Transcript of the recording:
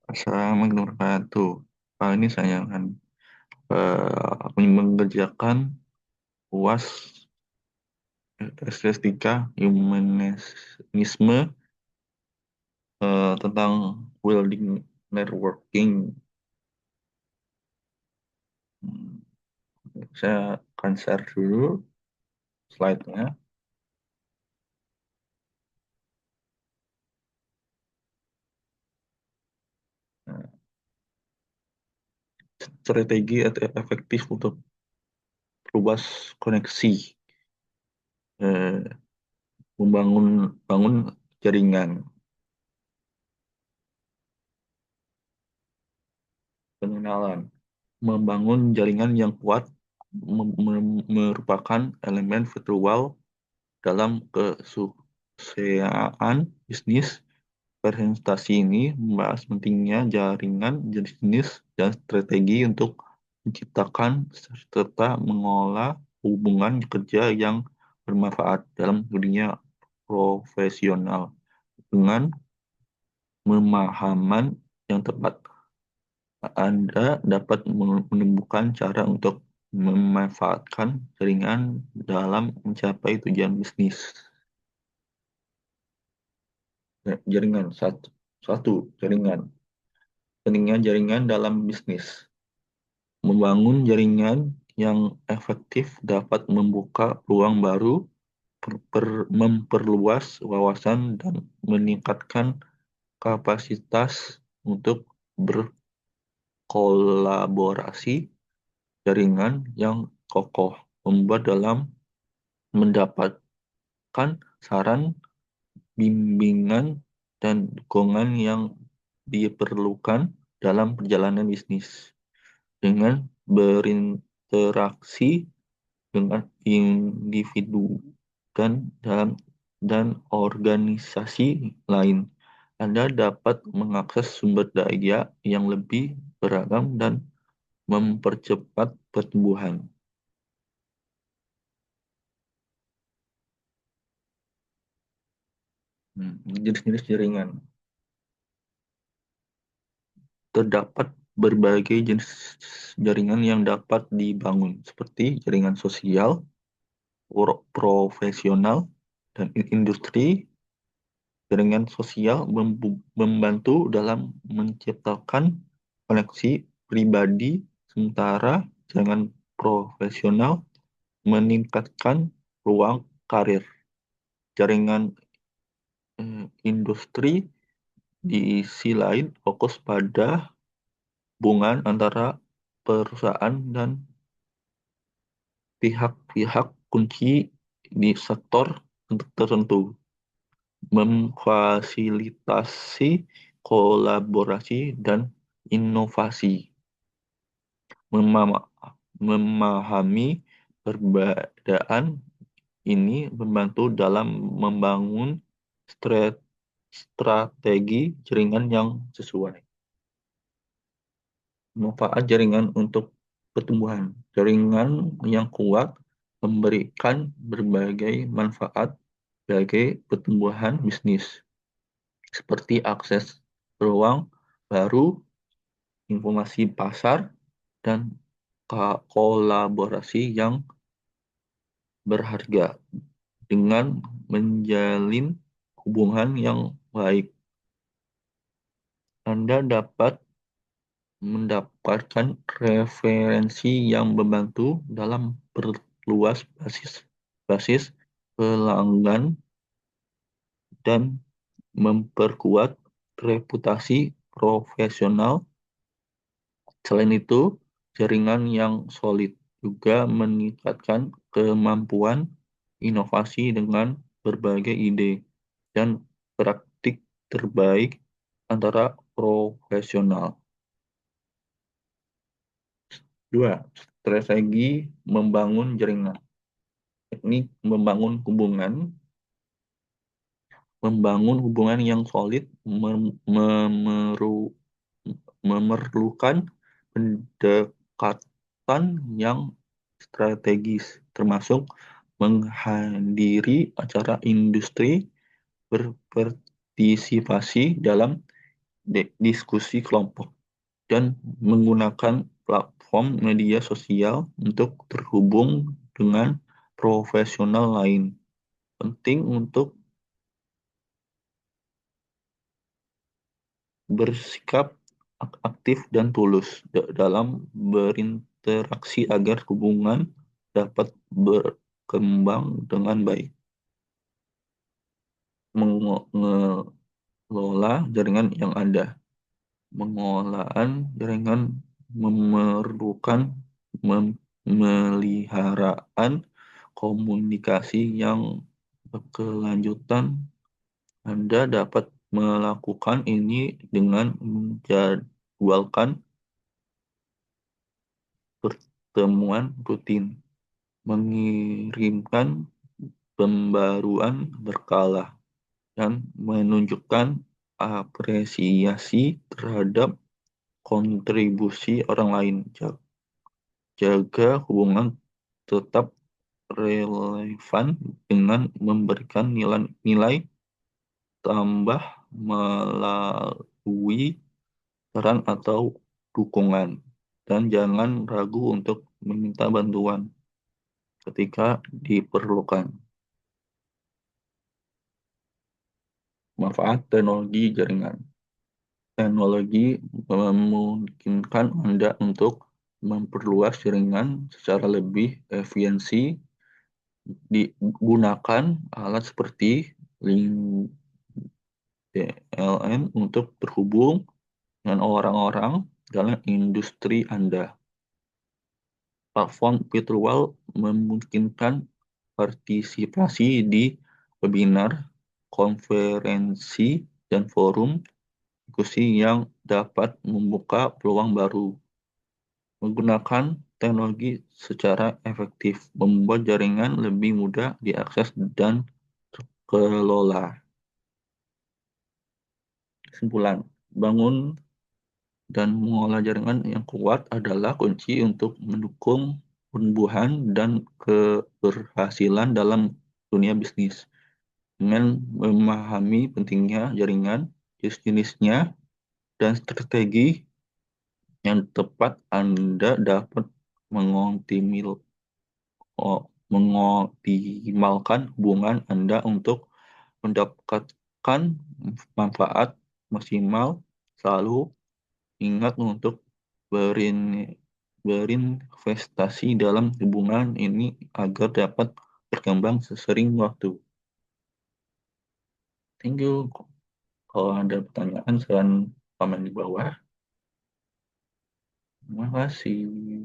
Assalamualaikum warahmatullahi wabarakatuh. Kali ini saya akan mengerjakan UAS SS3 Humanisme tentang welding networking. Hmm, Saya akan share dulu slide-nya. Nah, strategi efektif untuk luas koneksi, eh, membangun bangun jaringan, pengenalan, membangun jaringan yang kuat merupakan elemen virtual dalam kesuksesan bisnis. Presentasi ini membahas pentingnya jaringan jenis dan strategi untuk menciptakan serta mengolah hubungan kerja yang bermanfaat dalam dunia profesional. Dengan pemahaman yang tepat, Anda dapat menemukan cara untuk memanfaatkan jaringan dalam mencapai tujuan bisnis. Jaringan satu jaringan. Pentingnya jaringan dalam bisnis. Membangun jaringan yang efektif dapat membuka peluang baru, memperluas wawasan, dan meningkatkan kapasitas untuk berkolaborasi. Jaringan yang kokoh membuat dalam mendapatkan saran, bimbingan, dan dukungan yang diperlukan dalam perjalanan bisnis. Dengan berinteraksi dengan individu dan dalam dan organisasi lain, Anda dapat mengakses sumber daya yang lebih beragam dan mempercepat pertumbuhan. Jenis-jenis jaringan. Terdapat berbagai jenis jaringan yang dapat dibangun, seperti jaringan sosial, profesional, dan industri. Jaringan sosial membantu dalam menciptakan koneksi pribadi, sementara jaringan profesional meningkatkan ruang karir. Jaringan industri di sisi lain fokus pada hubungan antara perusahaan dan pihak-pihak kunci di sektor tertentu, memfasilitasi kolaborasi dan inovasi. Memahami perbedaan ini membantu dalam membangun strategi jaringan yang sesuai. Manfaat jaringan untuk pertumbuhan. Jaringan yang kuat memberikan berbagai manfaat bagi pertumbuhan bisnis, seperti akses peluang baru, informasi pasar, dan kolaborasi yang berharga. Dengan menjalin hubungan yang baik, Anda dapat mendapatkan referensi yang membantu dalam perluas basis pelanggan dan memperkuat reputasi profesional. Selain itu, jaringan yang solid juga meningkatkan kemampuan inovasi dengan berbagai ide dan praktik terbaik antara profesional. Dua, strategi membangun jaringan. Teknik membangun hubungan yang solid memerlukan pendekatan yang strategis, termasuk menghadiri acara industri, berpartisipasi dalam diskusi kelompok, dan menggunakan platform media sosial untuk terhubung dengan profesional lain. Penting untuk bersikap aktif dan tulus dalam berinteraksi agar hubungan dapat berkembang dengan baik. Mengelola jaringan yang ada. Pengelolaan jaringan memerlukan pemeliharaan komunikasi yang berkelanjutan. Anda dapat melakukan ini dengan menjadwalkan pertemuan rutin, mengirimkan pembaruan berkala, dan menunjukkan apresiasi terhadap kontribusi orang lain. Jaga hubungan tetap relevan dengan memberikan nilai tambah melalui saran atau dukungan, dan jangan ragu untuk meminta bantuan ketika diperlukan. Manfaat teknologi jaringan. Teknologi memungkinkan Anda untuk memperluas jaringan secara lebih efisiensi. Digunakan alat seperti LLM untuk terhubung dengan orang-orang dalam industri Anda. Platform virtual memungkinkan partisipasi di webinar, konferensi, dan forum diskusi yang dapat membuka peluang baru. Menggunakan teknologi secara efektif membuat jaringan lebih mudah diakses dan terkelola. Kesimpulan, bangun dan mengolah jaringan yang kuat adalah kunci untuk mendukung pertumbuhan dan keberhasilan dalam dunia bisnis. Dengan memahami pentingnya jaringan, jenis-jenisnya, dan strategi yang tepat, Anda dapat mengoptimalkan hubungan Anda untuk mendapatkan manfaat maksimal. Selalu ingat untuk berinvestasi dalam hubungan ini agar dapat berkembang sesering waktu. Thank you. Kalau ada pertanyaan, silahkan komen di bawah. Terima kasih.